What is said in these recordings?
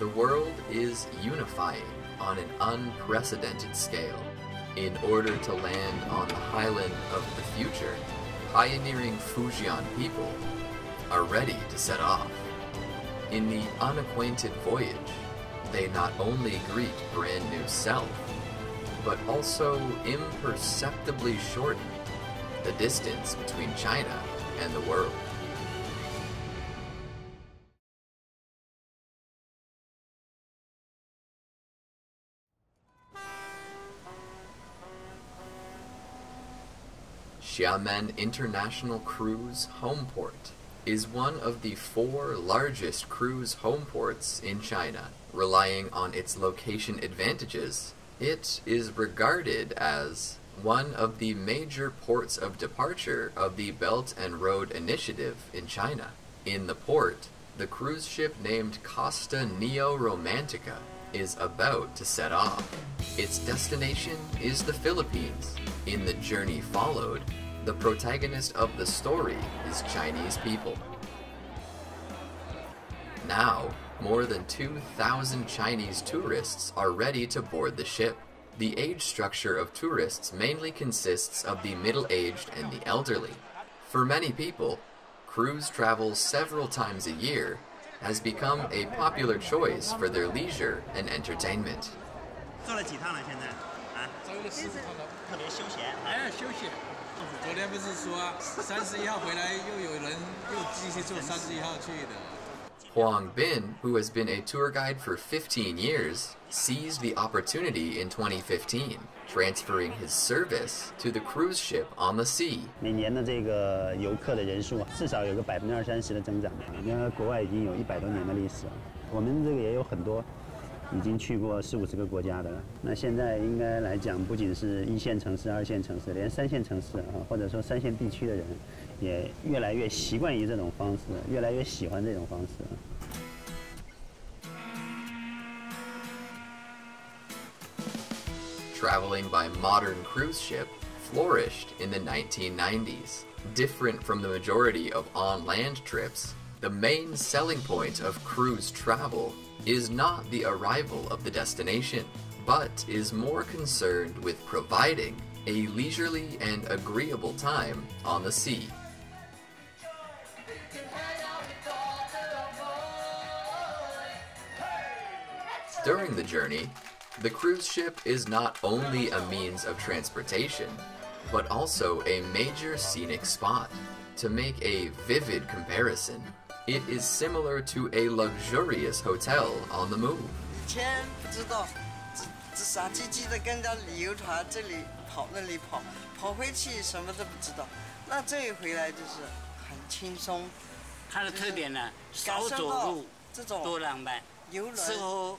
The world is unifying on an unprecedented scale. In order to land on the highland of the future, pioneering Fujian people are ready to set off. In the unacquainted voyage, they not only greet brand new self, but also imperceptibly shorten the distance between China and the world. Xiamen International Cruise Homeport is one of the 4 largest cruise homeports in China. Relying on its location advantages, it is regarded as one of the major ports of departure of the Belt and Road Initiative in China. In the port, the cruise ship named Costa Neo Romantica is about to set off. Its destination is the Philippines. In the journey followed, the protagonist of the story is Chinese people. Now, more than 2,000 Chinese tourists are ready to board the ship. The age structure of tourists mainly consists of the middle-aged and the elderly. For many people, cruise travel several times a year has become a popular choice for their leisure and entertainment. 坐了几趟了？现在啊？走了10趟了。特别休闲。哎，休闲。昨天不是说31号回来，又有人又继续坐31号去的。 Huang Bin, who has been a tour guide for 15 years, seized the opportunity in 2015, transferring his service to the cruise ship on the sea. 每年的这个游客的人数至少有个20%-30%的增长，因为国外已经有100多年的历史了。我们这个也有很多已经去过40-50个国家的了。那现在应该来讲，不仅是1线城市、2线城市，连3线城市啊，或者说3线地区的人，也越来越习惯于这种方式，越来越喜欢这种方式。 Traveling by modern cruise ship flourished in the 1990s. Different from the majority of on-land trips, the main selling point of cruise travel is not the arrival of the destination, but is more concerned with providing a leisurely and agreeable time on the sea. During the journey, the cruise ship is not only a means of transportation, but also a major scenic spot. To make a vivid comparison, it is similar to a luxurious hotel on the move. 以前不知道，只傻唧唧的跟着旅游团这里跑那里跑，跑回去什么都不知道。那这一回来就是很轻松。它的特点呢，少走路，多浪漫，吃喝。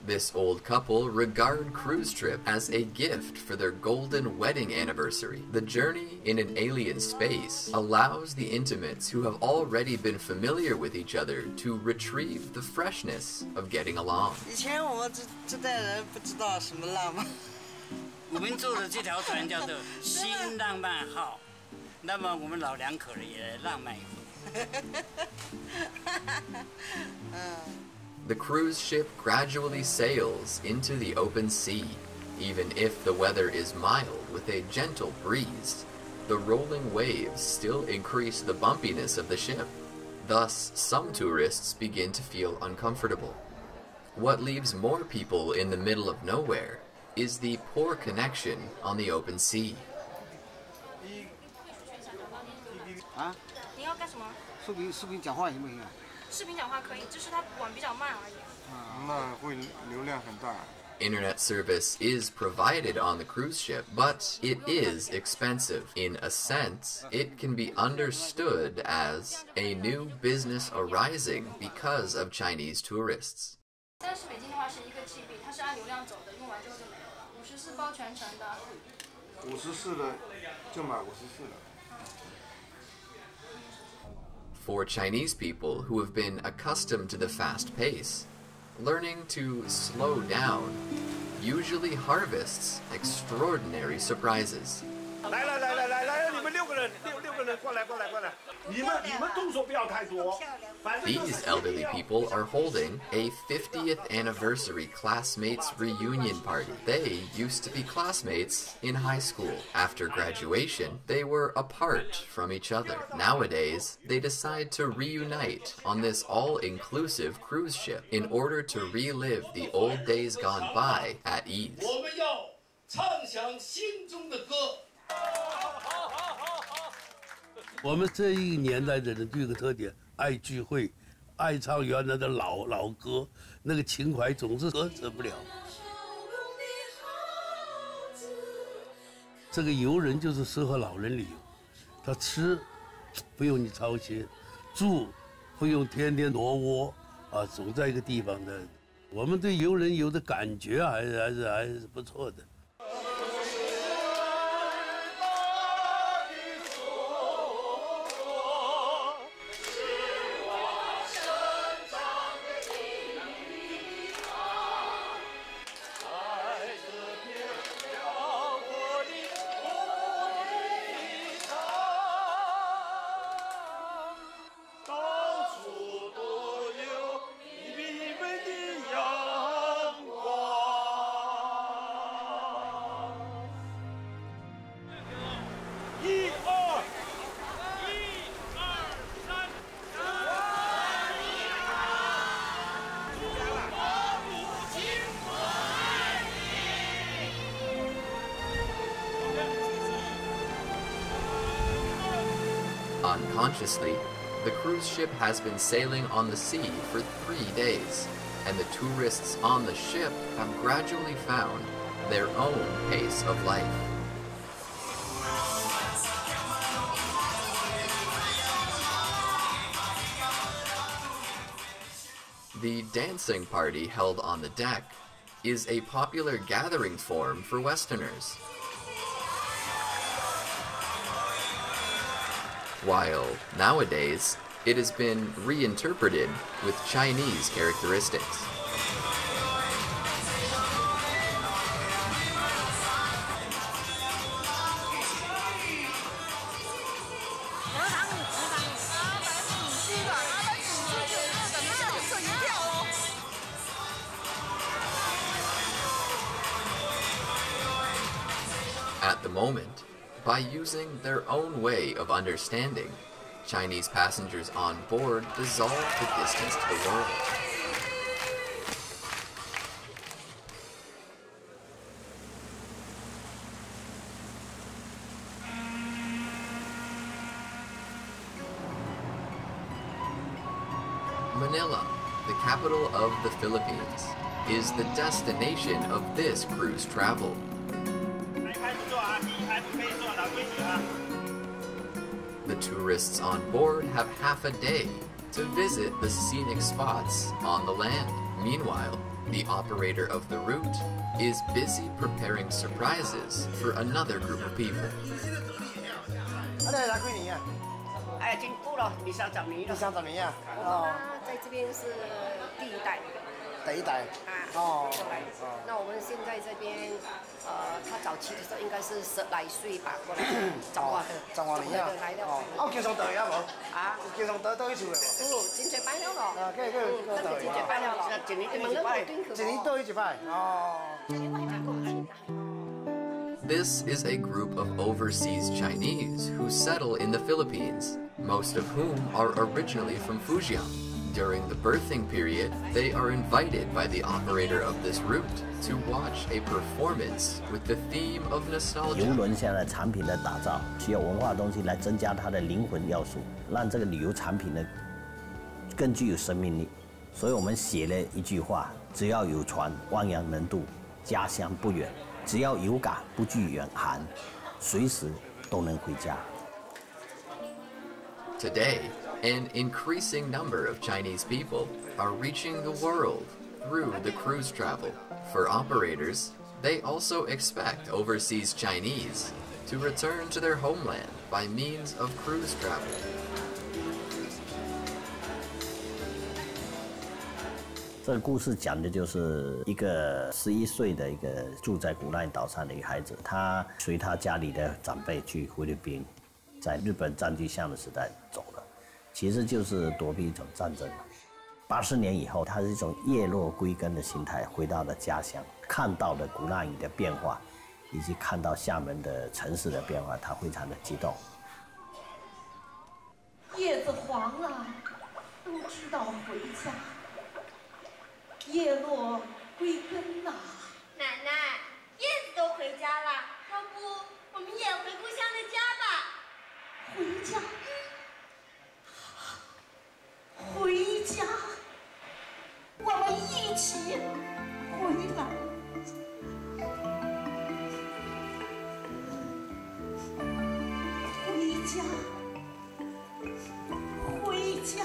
This old couple regard cruise trip as a gift for their golden wedding anniversary. The journey in an alien space allows the intimates who have already been familiar with each other to retrieve the freshness of getting along. 以前我们这代人不知道什么浪漫。我们坐的这条船叫做新浪漫号，那么我们老两口人也浪漫一回。 The cruise ship gradually sails into the open sea. Even if the weather is mild with a gentle breeze, the rolling waves still increase the bumpiness of the ship. Thus, some tourists begin to feel uncomfortable. What leaves more people in the middle of nowhere is the poor connection on the open sea. 你要干什么？视频讲话行不行啊？视频讲话可以，只是它网比较慢而已。那会流量很大。 Internet service is provided on the cruise ship, but it is expensive. In a sense, it can be understood as a new business arising because of Chinese tourists. 30美金的话是1个 GB， 它是按流量走的，用完之后就没有了。54包全程的。54的就买54的。 For Chinese people who have been accustomed to the fast pace, learning to slow down usually harvests extraordinary surprises. 来，你们6个人，6个人过来，你们动作不要太多。These elderly people are holding a 50th anniversary classmates reunion party. They used to be classmates in high school. After graduation, they were apart from each other. Nowadays, they decide to reunite on this all-inclusive cruise ship in order to relive the old days gone by at ease. 我们这一个年代的人就有个特点，爱聚会，爱唱原来的老歌，那个情怀总是割舍不了。这个游人就是适合老人旅游，他吃不用你操心，住不用天天挪窝啊，总在一个地方的。我们对游人游的感觉还是不错的。 Unconsciously, the cruise ship has been sailing on the sea for 3 days, and the tourists on the ship have gradually found their own pace of life. The dancing party held on the deck is a popular gathering form for Westerners. While nowadays, it has been reinterpreted with Chinese characteristics. At the moment, by using their own way of understanding, Chinese passengers on board dissolve the distance to the world. Manila, the capital of the Philippines, is the destination of this cruise travel. The tourists on board have half a day to visit the scenic spots on the land. Meanwhile, the operator of the route is busy preparing surprises for another group of people. 哎，已经过了20-30年了。20-30年啊？哦。在这边是第一代。第一代。啊。哦。过来。那我们现在这边，他早期的时候应该是10来岁吧，过来找我的。找我嚟啊？来的。哦。啊，叫上队啊冇？啊，叫上队都去做嘅。哦，真侪擺了咯。啊，跟真侪擺了咯。一年都一擺。一年都一擺。哦。 This is a group of overseas Chinese who settle in the Philippines, most of whom are originally from Fujian. During the birthing period, they are invited by the operator of this route to watch a performance with the theme of nostalgia. 邮轮现在产品的打造需要文化东西来增加它的灵魂要素，让这个旅游产品呢更具有生命力。所以我们写了一句话：只要有船，汪洋能渡，家乡不远。 只要有港，不惧远航，随时都能回家。 Today, an increasing number of Chinese people are reaching the world through the cruise travel. For operators, they also expect overseas Chinese to return to their homeland by means of cruise travel. 这个故事讲的就是一个11岁的一个住在古奈岛上的女孩子，她随她家里的长辈去菲律宾，在日本占据相的时代走了。其实就是躲避一种战争。80年以后，他是一种叶落归根的心态，回到了家乡，看到了鼓浪屿的变化，以及看到厦门的城市的变化，他非常的激动。叶子黄了，都知道回家。叶落归根呐。奶奶，叶子都回家了，要不我们也回故乡的家吧？回家。回家，我们一起回来。回家，回家，回家。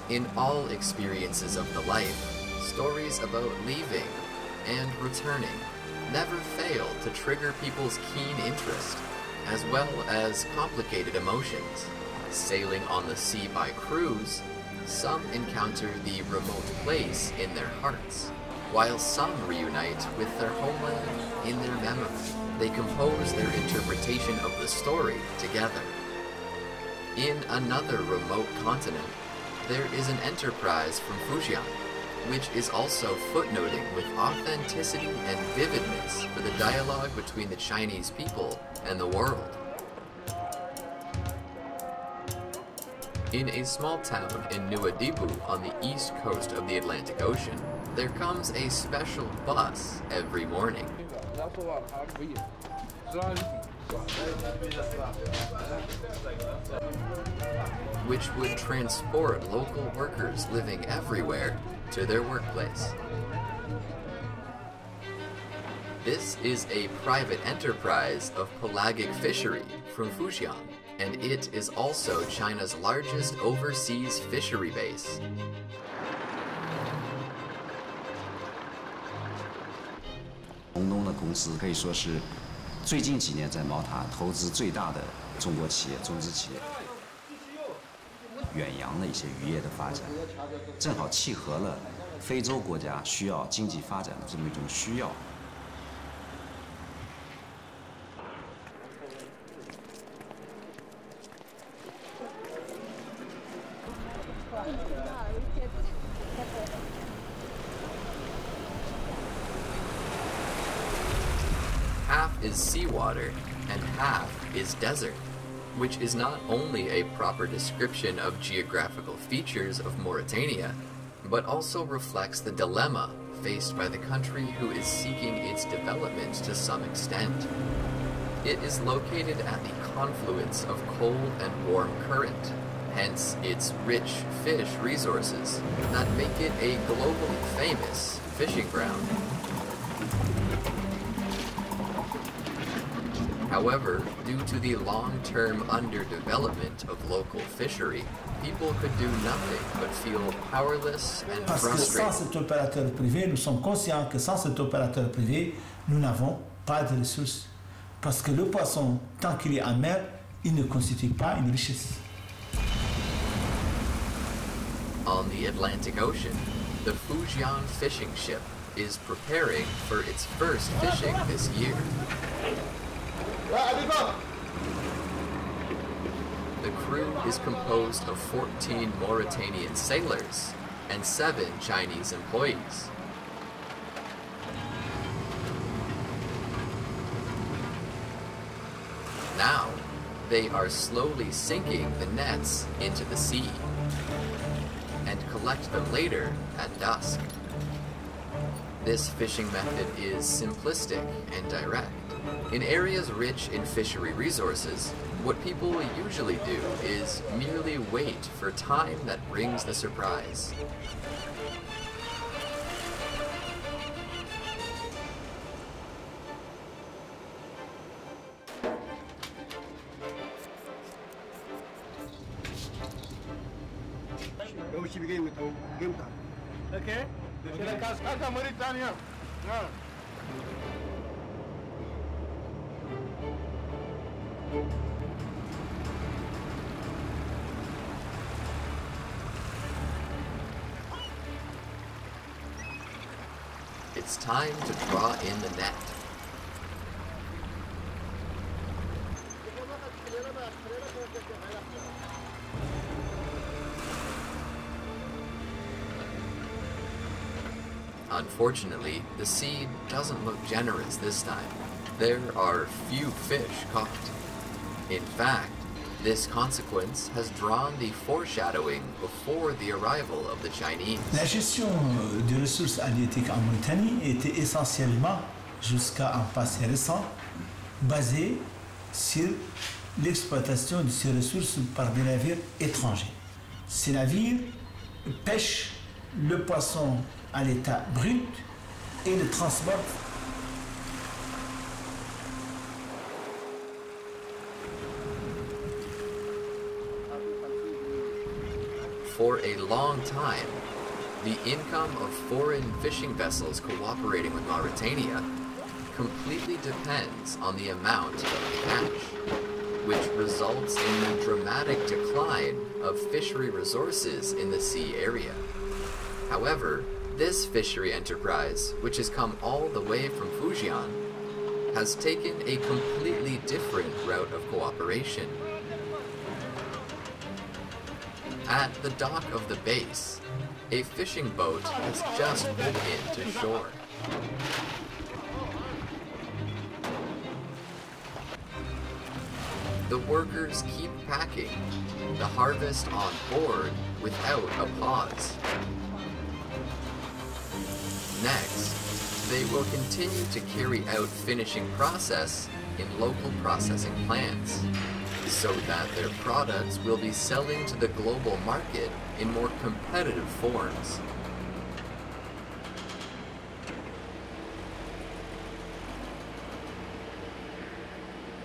In all experiences of the life, stories about leaving and returning never fail to trigger people's keen interest, as well as complicated emotions. Sailing on the sea by cruise, some encounter the remote place in their hearts, while some reunite with their homeland in their memory. They compose their interpretation of the story together. In another remote continent, there is an enterprise from Fujian, which is also footnoting with authenticity and vividness for the dialogue between the Chinese people and the world. In a small town in Nuadibu on the east coast of the Atlantic Ocean, there comes a special bus every morning. Which would transport local workers living everywhere to their workplace. This is a private enterprise of pelagic fishery from Fujian, and it is also China's largest overseas fishery base. 红东的公司可以说是最近几年在毛塔投资最大的中国企业、中资企业。远洋的一些渔业的发展，正好契合了非洲国家需要经济发展的这么一种需要。Half is seawater and half is desert, which is not only a proper description of geographical features of Mauritania, but also reflects the dilemma faced by the country who is seeking its development to some extent. It is located at the confluence of cold and warm current, hence its rich fish resources that make it a globally famous fishing ground. However, due to the long-term underdevelopment of local fishery, people could do nothing but feel powerless and Parce que sans frustrated. cet opérateur privé, nous sommes conscients que sans cet opérateur privé, nous n'avons pas de ressources. Parce que le poisson, tant qu'il est en mer, il ne constitue pas une richesse. On the Atlantic Ocean, the Fujian fishing ship is preparing for its first fishing this year. The crew is composed of 14 Mauritanian sailors and 7 Chinese employees. Now, they are slowly sinking the nets into the sea and collect them later at dusk. This fishing method is simplistic and direct. In areas rich in fishery resources, what people usually do is merely wait for time that brings the surprise. Okay. Mauritania. it's time to draw in the net. Unfortunately, the sea doesn't look generous this time. There are few fish caught. In fact, this consequence has drawn the foreshadowing before the arrival of the Chinese. La gestion des ressources halieutiques en Mauritanie était essentiellement, jusqu'à un passé récent, basée sur l'exploitation de ces ressources par des navires étrangers. Ces navires pêchent le poisson à l'état brut et le transportent. For a long time, the income of foreign fishing vessels cooperating with Mauritania completely depends on the amount of the catch, which results in the dramatic decline of fishery resources in the sea area. However, this fishery enterprise, which has come all the way from Fujian, has taken a completely different route of cooperation. At the dock of the base, a fishing boat has just pulled in to shore. The workers keep packing the harvest on board without a pause. Next, they will continue to carry out finishing process in local processing plants, so that their products will be selling to the global market in more competitive forms.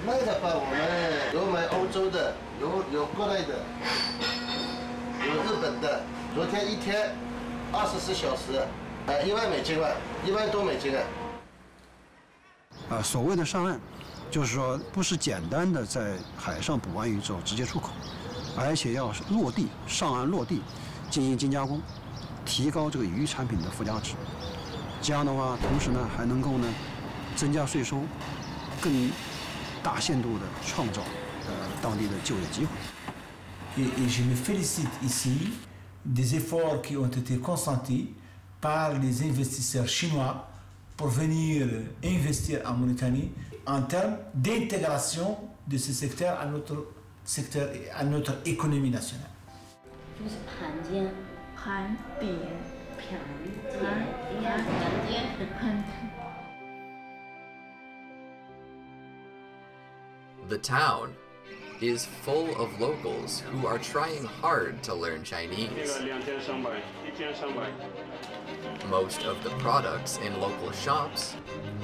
$100,000所谓的上岸，就是说不是简单的在海上捕完鱼之后直接出口，而且要落地上岸落地进行精加工，提高这个渔产品的附加值。这样的话，同时呢还能够呢增加税收，更大限度的创造当地的就业机会。Et je me félicite ici des efforts qui ont été consentis par les investisseurs chinois pour venir investir en Mauritanie en termes d'intégration de ce secteur à notre secteur et à notre économie nationale. The town is full of locals who are trying hard to learn Chinese. Most of the products in local shops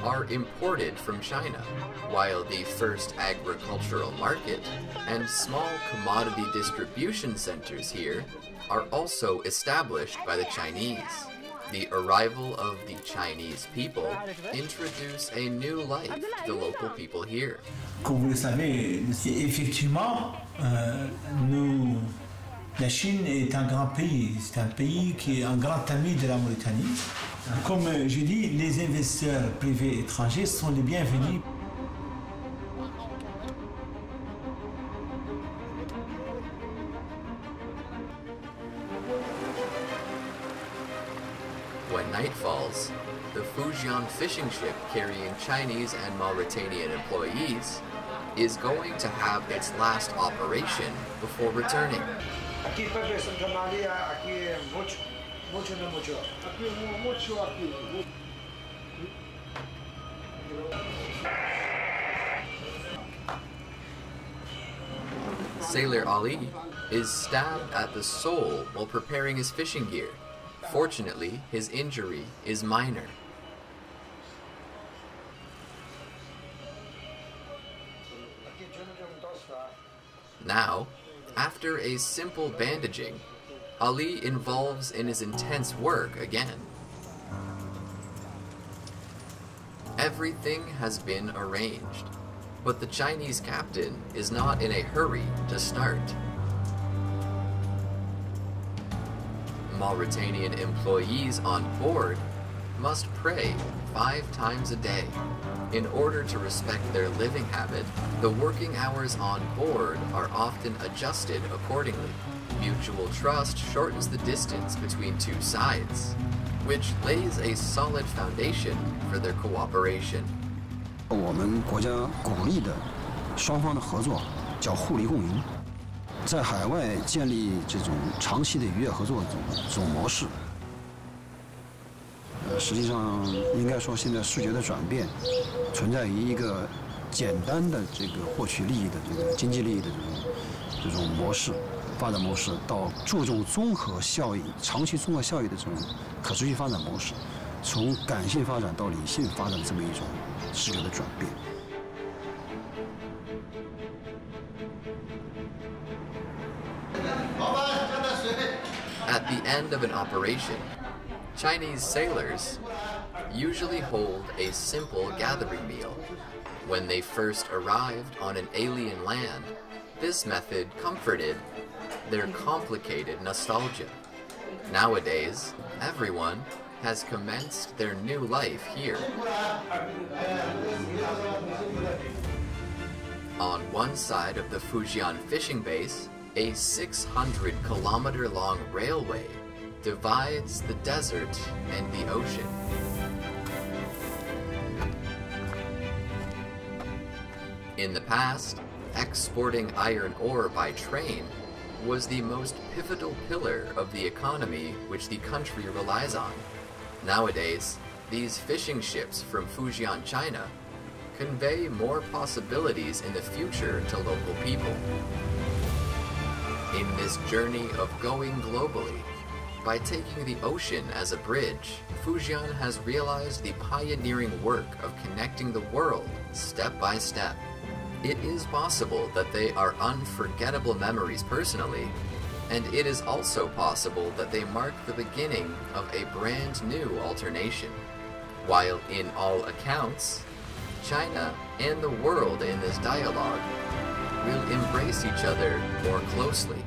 are imported from China, while the first agricultural market and small commodity distribution centers here are also established by the Chinese. The arrival of the Chinese people introduce a new life to the local people here. Comme vous le savez, effectivement, la Chine est un grand pays. C'est un pays qui est un grand ami de la Mauritanie. Comme je dis, les investisseurs privés étrangers sont les bienvenus. When night falls, the Fujian fishing ship carrying Chinese and Mauritanian employees is going to have its last operation before returning. Sailor Ali is stabbed at the sole while preparing his fishing gear. Fortunately, his injury is minor. Now, after a simple bandaging, Ali involves in his intense work again. Everything has been arranged, but the Chinese captain is not in a hurry to start. Mauritanian employees on board must pray 5 times a day. In order to respect their living habit, the working hours on board are often adjusted accordingly. Mutual trust shortens the distance between two sides, which lays a solid foundation for their cooperation. 我们国家鼓励的双方的合作叫互利共赢，在海外建立这种长期的渔业合作这种模式。实际上应该说，现在视觉的转变存在于一个简单的这个获取利益的这个经济利益的这种模式。 发展模式到注重综合效益、长期综合效益的这种可持续发展模式，从感性发展到理性发展的这么一种视觉的转变。At the end of an operation, Chinese sailors usually hold a simple gathering meal. When they first arrived on an alien land, this method comforted their complicated nostalgia. Nowadays, everyone has commenced their new life here. On one side of the Fujian fishing base, a 600-kilometer-long railway divides the desert and the ocean. In the past, exporting iron ore by train was the most pivotal pillar of the economy which the country relies on. Nowadays, these fishing ships from Fujian, China, convey more possibilities in the future to local people. In this journey of going globally, by taking the ocean as a bridge, Fujian has realized the pioneering work of connecting the world step by step. It is possible that they are unforgettable memories personally, and it is also possible that they mark the beginning of a brand new alternation. While in all accounts, China and the world in this dialogue will embrace each other more closely.